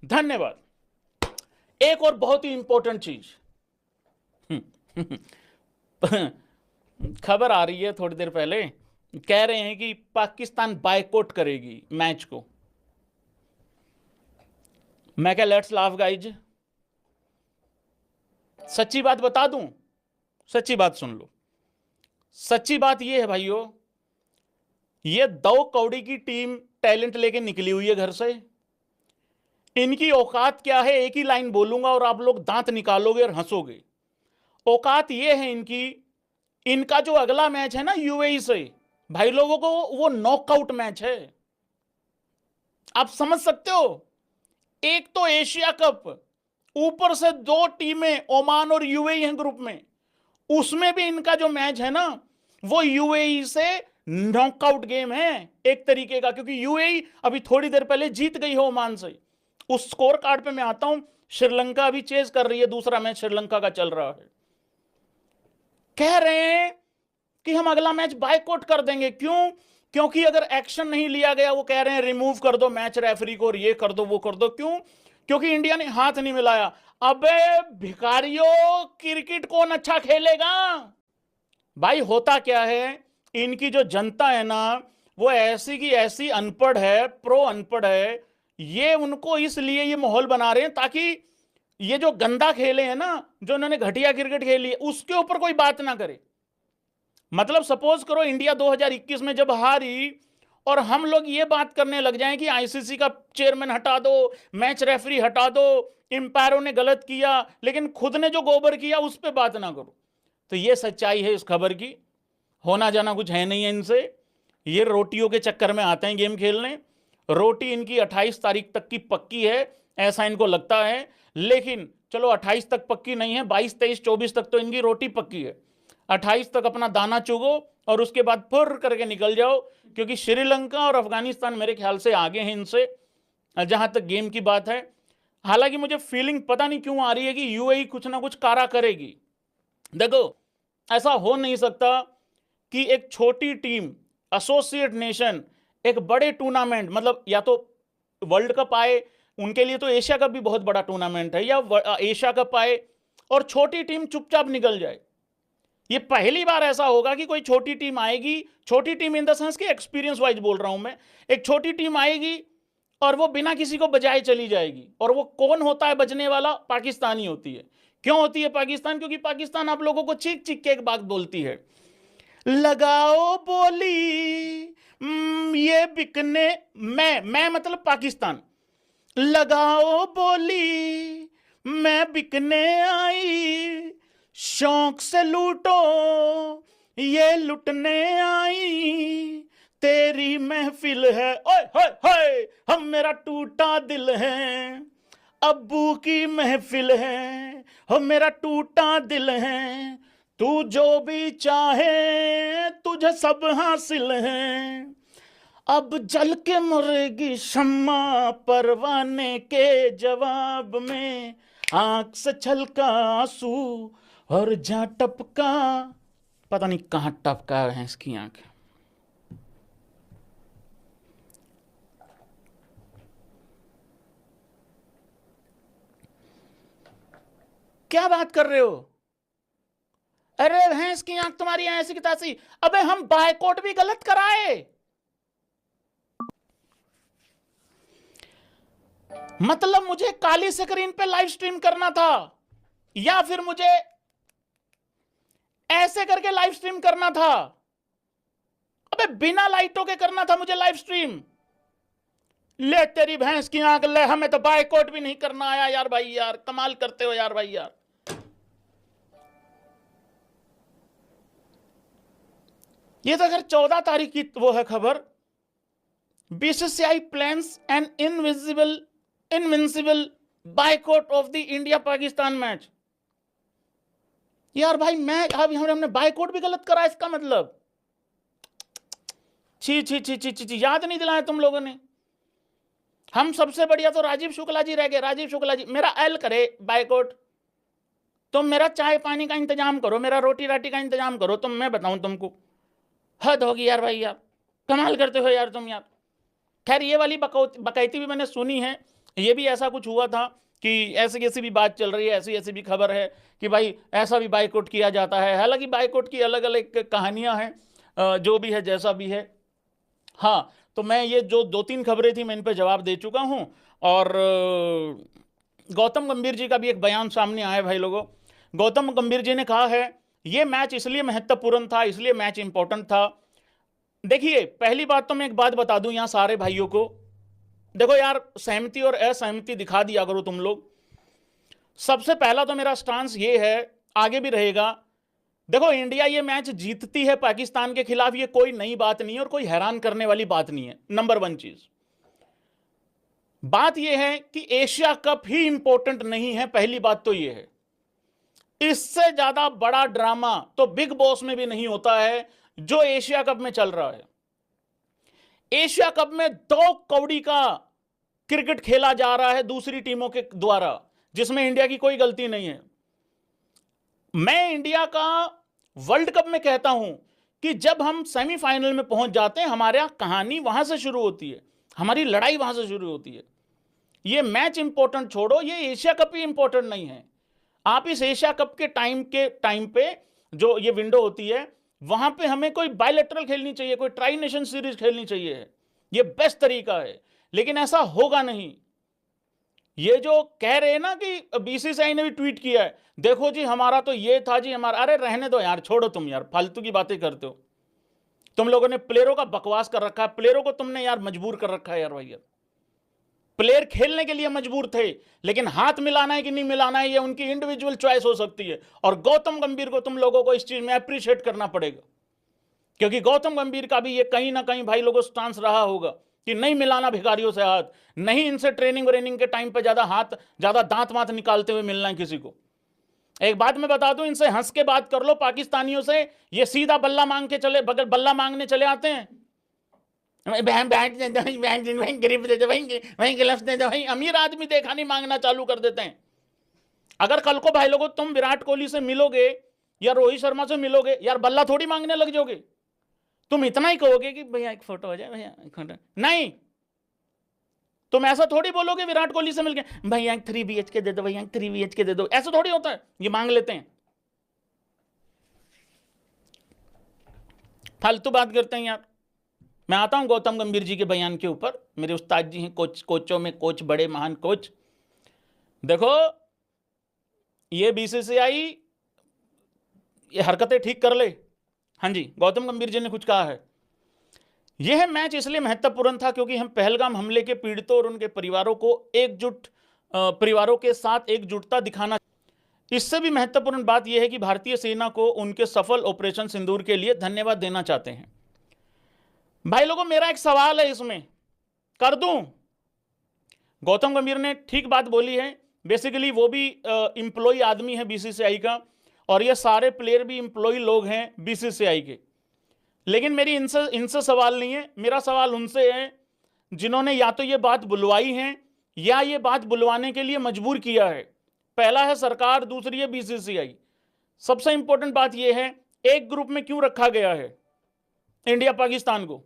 धन्यवाद। एक और बहुत ही इंपॉर्टेंट चीज खबर आ रही है थोड़ी देर पहले, कह रहे हैं कि पाकिस्तान बायकॉट करेगी मैच को। मैं क्या, लेट्स लाफ गाइज। सच्ची बात बता दूं, सच्ची बात सुन लो। सच्ची बात यह है भाइयों, ये 2 कौड़ी की टीम टैलेंट लेके निकली हुई है घर से। इनकी औकात क्या है, एक ही लाइन बोलूंगा और आप लोग दांत निकालोगे और हंसोगे। औकात ये है इनकी, इनका जो अगला मैच है ना यूएई से, भाई लोगों को वो नॉकआउट मैच है। आप समझ सकते हो, एक तो एशिया कप, ऊपर से 2 टीमें ओमान और यूएई हैं ग्रुप में, उसमें भी इनका जो मैच है ना वो यूएई से नॉकआउट गेम है एक तरीके का, क्योंकि यूएई अभी थोड़ी देर पहले जीत गई है ओमान से। उस स्कोर कार्ड पे मैं आता हूं, श्रीलंका अभी चेज कर रही है, दूसरा मैच श्रीलंका का चल रहा है। कह रहे हैं कि हम अगला मैच बायकॉट कर देंगे। क्यों? क्योंकि अगर एक्शन नहीं लिया गया, वो कह रहे हैं रिमूव कर दो मैच रेफरी को और ये कर दो वो कर दो। क्यों? क्योंकि इंडिया ने हाथ नहीं मिलाया। अबे भिखारियों, क्रिकेट कौन अच्छा खेलेगा भाई? होता क्या है, इनकी जो जनता है ना वो ऐसी की ऐसी अनपढ़ है, प्रो अनपढ़ है। ये उनको इसलिए ये माहौल बना रहे हैं ताकि ये जो गंदा खेले हैं ना, जो उन्होंने घटिया क्रिकेट खेली है, उसके ऊपर कोई बात ना करे। मतलब सपोज करो इंडिया 2021 में जब हारी और हम लोग ये बात करने लग जाएं कि आईसीसी का चेयरमैन हटा दो, मैच रेफरी हटा दो, एम्पायरों ने गलत किया, लेकिन खुद ने जो गोबर किया उस पर बात ना करो। तो ये सच्चाई है इस खबर की। होना जाना कुछ है नहीं है इनसे। ये रोटियों के चक्कर में आते हैं गेम खेलने। रोटी इनकी 28 तारीख तक की पक्की है, ऐसा इनको लगता है। लेकिन चलो 28 तक पक्की नहीं है, 22, 23, 24 तक तो इनकी रोटी पक्की है। 28 तक अपना दाना चुगो और उसके बाद फुर करके निकल जाओ, क्योंकि श्रीलंका और अफगानिस्तान मेरे ख्याल से आगे हैं इनसे जहां तक गेम की बात है। हालांकि मुझे फीलिंग पता नहीं क्यों आ रही है कि यूएई कुछ ना कुछ कारा करेगी। देखो, ऐसा हो नहीं सकता कि एक छोटी टीम, एसोसिएट नेशन, एक बड़े टूर्नामेंट, मतलब या तो वर्ल्ड कप आए, उनके लिए तो एशिया कप भी बहुत बड़ा टूर्नामेंट है, या एशिया कप आए और छोटी टीम चुपचाप निकल जाए। ये पहली बार ऐसा होगा कि कोई छोटी टीम आएगी, छोटी टीम इन द सेंस कि एक्सपीरियंस वाइज बोल रहा हूं मैं, एक छोटी टीम आएगी और वो बिना किसी को बजाए चली जाएगी। और वो कौन होता है बचने वाला? पाकिस्तानी होती है। क्यों होती है पाकिस्तान? क्योंकि पाकिस्तान आप लोगों को चीख चीख के एक बात बोलती है, लगाओ बोली ये बिकने, मैं मतलब पाकिस्तान, लगाओ बोली मैं बिकने आई, शौक से लूटो ये लुटने आई, तेरी महफिल है ओए होए होए, हम मेरा टूटा दिल है, अब्बू की महफिल है, हम मेरा टूटा दिल है, तू जो भी चाहे तुझे सब हासिल है, अब जल के मरेगी शम्मा परवाने के जवाब में, आंख से छलका आंसू और जा टपका, पता नहीं कहां टपका है इसकी आंख। क्या बात कर रहे हो? अरे भैंस की आंख तुम्हारी ऐसी की तैसी। अबे हम बायकॉट भी गलत कराए, मतलब मुझे काली स्क्रीन पे लाइव स्ट्रीम करना था या फिर मुझे ऐसे करके लाइव स्ट्रीम करना था। अबे बिना लाइटों के करना था मुझे लाइव स्ट्रीम। ले तेरी भैंस की आंख ले, हमें तो बायकॉट भी नहीं करना आया यार भाई, यार कमाल करते हो यार भाई यार। ये तो अगर 14 तारीख की वो है खबर, BCCI plans an invincible boycott of the India Pakistan match. यार भाई मैं अब हमने बायकॉट भी गलत करा, इसका मतलब छी छी छी छी छी, याद नहीं दिलाया तुम लोगों ने। हम सबसे बढ़िया तो राजीव शुक्ला जी रह गए। राजीव शुक्ला जी मेरा एल करे बायकॉट, तुम मेरा चाय पानी का इंतजाम करो, मेरा रोटी राटी का इंतजाम करो, तुम मैं बताऊं तुमको। हद होगी यार भाई, यार कमाल करते हो यार तुम यार। खैर ये वाली बकैती भी मैंने सुनी है, ये भी ऐसा कुछ हुआ था कि ऐसी ऐसी भी बात चल रही है, ऐसी ऐसी भी खबर है कि भाई ऐसा भी बाइकआउट किया जाता है। हालांकि बाइकआउट की अलग अलग कहानियां हैं, जो भी है जैसा भी है। हाँ, तो मैं ये जो 2-3 खबरें थी मैं इन पर जवाब दे चुका हूं। और गौतम गंभीर जी का भी एक बयान सामने आया भाई लोगों। गौतम गंभीर जी ने कहा है ये मैच इसलिए महत्वपूर्ण था, इसलिए मैच इंपॉर्टेंट था। देखिए, पहली बात तो मैं एक बात बता दूं यहां सारे भाइयों को, देखो यार, सहमति और असहमति दिखा दिया करो तुम लोग। सबसे पहला तो मेरा स्टांस ये है, आगे भी रहेगा, देखो इंडिया ये मैच जीतती है पाकिस्तान के खिलाफ, ये कोई नई बात नहीं है और कोई हैरान करने वाली बात नहीं है। नंबर 1 चीज, बात यह है कि एशिया कप ही इंपॉर्टेंट नहीं है। पहली बात तो यह है, इससे ज्यादा बड़ा ड्रामा तो बिग बॉस में भी नहीं होता है जो एशिया कप में चल रहा है। एशिया कप में 2 कौड़ी का क्रिकेट खेला जा रहा है दूसरी टीमों के द्वारा, जिसमें इंडिया की कोई गलती नहीं है। मैं इंडिया का वर्ल्ड कप में कहता हूं कि जब हम सेमीफाइनल में पहुंच जाते हैं, हमारे यहां कहानी वहां से शुरू होती है, हमारी लड़ाई वहां से शुरू होती है। ये मैच इंपॉर्टेंट छोड़ो, ये एशिया कप ही इंपॉर्टेंट नहीं है। आप इस एशिया कप के टाइम पे जो ये विंडो होती है, वहां पे हमें कोई बायलैटरल खेलनी चाहिए, कोई ट्राई नेशन सीरीज खेलनी चाहिए, ये बेस्ट तरीका है। लेकिन ऐसा होगा नहीं। ये जो कह रहे हैं ना कि बीसीसीआई ने भी ट्वीट किया है, देखो जी हमारा तो ये था जी हमारा, अरे रहने दो यार, छोड़ो तुम यार, फालतू की बातें करते हो। तुम लोगों ने प्लेयरों का बकवास कर रखा है, प्लेयरों को तुमने यार मजबूर कर रखा है यार भैया। प्लेयर खेलने के लिए मजबूर थे, लेकिन हाथ मिलाना है कि नहीं मिलाना है ये उनकी इंडिविजुअल चॉइस हो सकती है। और गौतम गंभीर को तुम लोगों को इस चीज में अप्रिशिएट करना पड़ेगा, क्योंकि गौतम गंभीर का भी ये कहीं ना कहीं भाई लोगों स्टांस रहा होगा कि नहीं मिलाना भिखारियों से हाथ, नहीं इनसे ट्रेनिंग व्रेनिंग के टाइम पे ज्यादा दांत वांत निकालते हुए मिलना है किसी को। एक बात मैं बता दूं, इनसे हंस के बात कर लो पाकिस्तानियों से, ये सीधा बल्ला मांग के चले, बगल बल्ला मांगने चले आते हैं। गरीब दे दो भाई, गिलफ्ट दे दो भाई। अमीर आदमी देखा नहीं मांगना चालू कर देते हैं। अगर कल को भाई लोगों तुम विराट कोहली से मिलोगे या रोहित शर्मा से मिलोगे, यार बल्ला थोड़ी मांगने लग जाओगे। तुम इतना ही कहोगे कि भैया एक फोटो हो जाए, भैया एक फोटो नहीं। तुम ऐसा थोड़ी बोलोगे विराट कोहली से मिलके, भैया 3 BHK दे दो, भैया 3 BHK दे दो। ऐसा थोड़ी होता है, ये मांग लेते हैं। फालतू बात करते हैं यार। मैं आता हूं गौतम गंभीर जी के बयान के ऊपर, मेरे उस्ताद जी हैं कोचों में कोच, बड़े महान कोच। देखो, ये बीसीसीआई ये हरकतें ठीक कर ले। हाँ जी, गौतम गंभीर जी ने कुछ कहा है, यह मैच इसलिए महत्वपूर्ण था क्योंकि हम पहलगाम हमले के पीड़ितों और उनके परिवारों के साथ एकजुटता दिखाना। इससे भी महत्वपूर्ण बात यह है कि भारतीय सेना को उनके सफल ऑपरेशन सिंदूर के लिए धन्यवाद देना चाहते हैं। भाई लोगों, मेरा एक सवाल है, इसमें कर दूं। गौतम गंभीर ने ठीक बात बोली है, बेसिकली वो भी इंप्लॉय आदमी है बीसीसीआई का, और ये सारे प्लेयर भी इंप्लॉय लोग हैं बीसीसीआई के। लेकिन मेरी इनसे सवाल नहीं है, मेरा सवाल उनसे है जिन्होंने या तो ये बात बुलवाई है या ये बात बुलवाने के लिए मजबूर किया है। पहला है सरकार, दूसरी है बीसीसीआई। सबसे इंपॉर्टेंट बात यह है, एक ग्रुप में क्यों रखा गया है इंडिया पाकिस्तान को?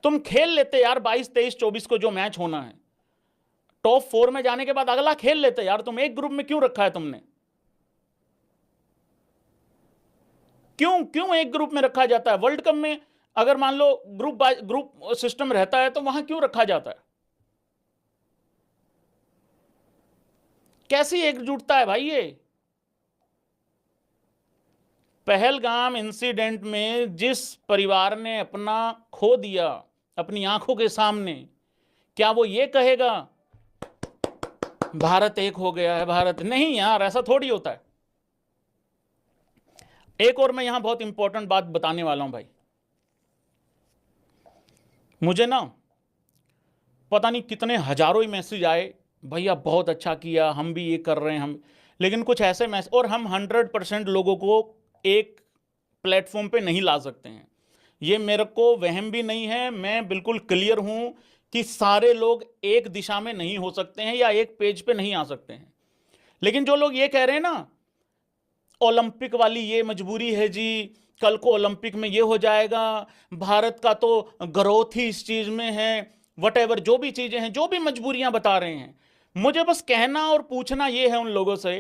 तुम खेल लेते यार 22, 23, 24 को जो मैच होना है, टॉप 4 में जाने के बाद अगला खेल लेते यार। तुम एक ग्रुप में क्यों रखा है तुमने? क्यों एक ग्रुप में रखा जाता है? वर्ल्ड कप में अगर मान लो ग्रुप सिस्टम रहता है तो वहां क्यों रखा जाता है? कैसी एकजुटता है भाई ये? पहलगाम इंसिडेंट में जिस परिवार ने अपना खो दिया अपनी आंखों के सामने, क्या वो ये कहेगा भारत एक हो गया है? भारत नहीं यार, ऐसा थोड़ी होता है। एक और मैं यहां बहुत इंपॉर्टेंट बात बताने वाला हूं भाई। मुझे ना पता नहीं कितने हजारों ही मैसेज आए, भैया बहुत अच्छा किया, हम भी ये कर रहे हैं, हम, लेकिन कुछ ऐसे मैसेज, और हम 100% लोगों को एक प्लेटफॉर्म पे नहीं ला सकते हैं। ये मेरे को वहम भी नहीं है, मैं बिल्कुल क्लियर हूं कि सारे लोग एक दिशा में नहीं हो सकते हैं या एक पेज पे नहीं आ सकते हैं। लेकिन जो लोग ये कह रहे हैं ना, ओलंपिक वाली ये मजबूरी है जी, कल को ओलंपिक में ये हो जाएगा, भारत का तो ग्रोथ ही इस चीज में है, वटेवर जो भी चीजें हैं, जो भी मजबूरियां बता रहे हैं, मुझे बस कहना और पूछना यह है उन लोगों से,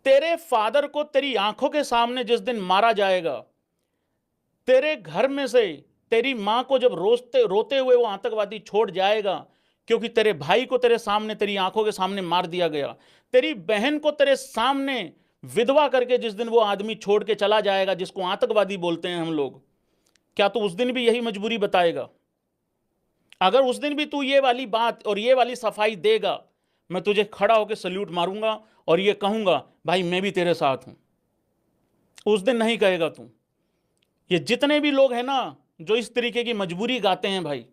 तेरे फादर को तेरी आंखों के सामने जिस दिन मारा जाएगा, तेरे घर में से तेरी मां को जब रोते हुए वो आतंकवादी छोड़ जाएगा, क्योंकि तेरे भाई को तेरे सामने, तेरी आंखों के सामने मार दिया गया, तेरी बहन को तेरे सामने विधवा करके जिस दिन वो आदमी छोड़ के चला जाएगा, जिसको आतंकवादी बोलते हैं हम लोग, क्या तू उस दिन भी यही मजबूरी बताएगा? अगर उस दिन भी तू ये वाली बात और ये वाली सफाई देगा, मैं तुझे खड़ा होकर सल्यूट मारूंगा और ये कहूंगा, भाई मैं भी तेरे साथ हूं। उस दिन नहीं कहेगा तू। ये जितने भी लोग हैं ना जो इस तरीके की मजबूरी गाते हैं, भाई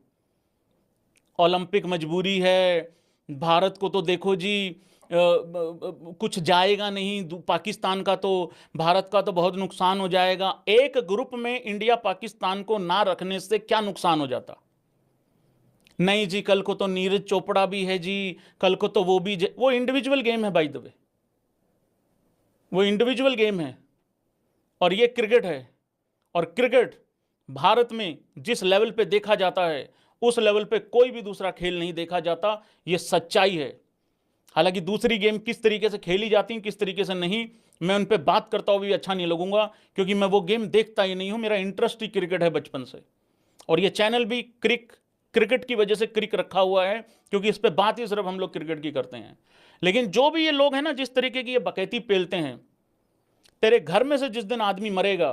ओलंपिक मजबूरी है, भारत को तो देखो जी कुछ जाएगा नहीं, पाकिस्तान का तो, भारत का तो बहुत नुकसान हो जाएगा। एक ग्रुप में इंडिया पाकिस्तान को ना रखने से क्या नुकसान हो जाता? नहीं जी, कल को तो नीरज चोपड़ा भी है जी, कल को तो वो इंडिविजुअल गेम है बाय द वे, वो इंडिविजुअल गेम है और ये क्रिकेट है। और क्रिकेट भारत में जिस लेवल पे देखा जाता है, उस लेवल पे कोई भी दूसरा खेल नहीं देखा जाता, ये सच्चाई है। हालांकि दूसरी गेम किस तरीके से खेली जाती है, किस तरीके से नहीं, मैं उन पे बात करता हुआ भी अच्छा नहीं लगूंगा, क्योंकि मैं वो गेम देखता ही नहीं हूं। मेरा इंटरेस्ट ही क्रिकेट है बचपन से, और ये चैनल भी क्रिकेट की वजह से क्रिक रखा हुआ है, क्योंकि इस पे बात ही सिर्फ हम लोग क्रिकेट की करते हैं। लेकिन जो भी ये लोग हैं ना, जिस तरीके की ये बकैती पेलते हैं, तेरे घर में से जिस दिन आदमी मरेगा,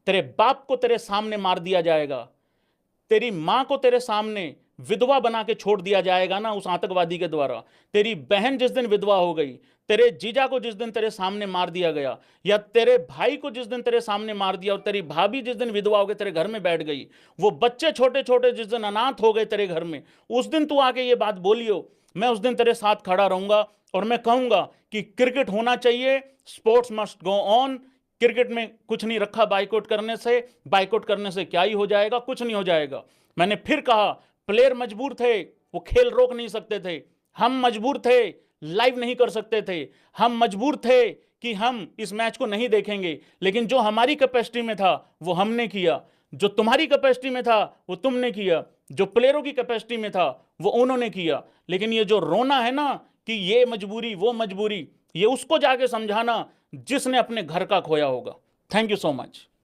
तेरे बाप को तेरे सामने मार दिया जाएगा, तेरी मां को तेरे सामने विधवा बना के छोड़ दिया जाएगा ना उस आतंकवादी के द्वारा, तेरी बहन जिस दिन विधवा हो गई, तेरे जीजा को जिस दिन तेरे सामने मार दिया गया, या तेरे भाई को जिस दिन तेरे सामने मार दिया, और तेरी भाभी जिस दिन विधवा हो गई तेरे घर में बैठ गई, वो बच्चे छोटे छोटे जिस दिन अनाथ हो गए तेरे घर में, उस दिन तू आके ये बात बोलियो, मैं उस दिन तेरे साथ खड़ा रहूंगा और मैं कहूंगा कि क्रिकेट होना चाहिए, sports must go on. Cricket में कुछ नहीं रखा बाइकआउट करने से क्या ही हो जाएगा? कुछ नहीं हो जाएगा। मैंने फिर कहा, प्लेयर मजबूर थे, वो खेल रोक नहीं सकते थे। हम मजबूर थे, लाइव नहीं कर सकते थे। हम मजबूर थे कि हम इस मैच को नहीं देखेंगे, लेकिन जो हमारी कैपेसिटी में था वो हमने किया, जो तुम्हारी कैपेसिटी में था वो तुमने किया, जो प्लेयरों की कैपेसिटी में था वो उन्होंने किया। लेकिन ये जो रोना है ना कि ये मजबूरी वो मजबूरी, ये उसको जाके समझाना जिसने अपने घर का खोया होगा। Thank you so much.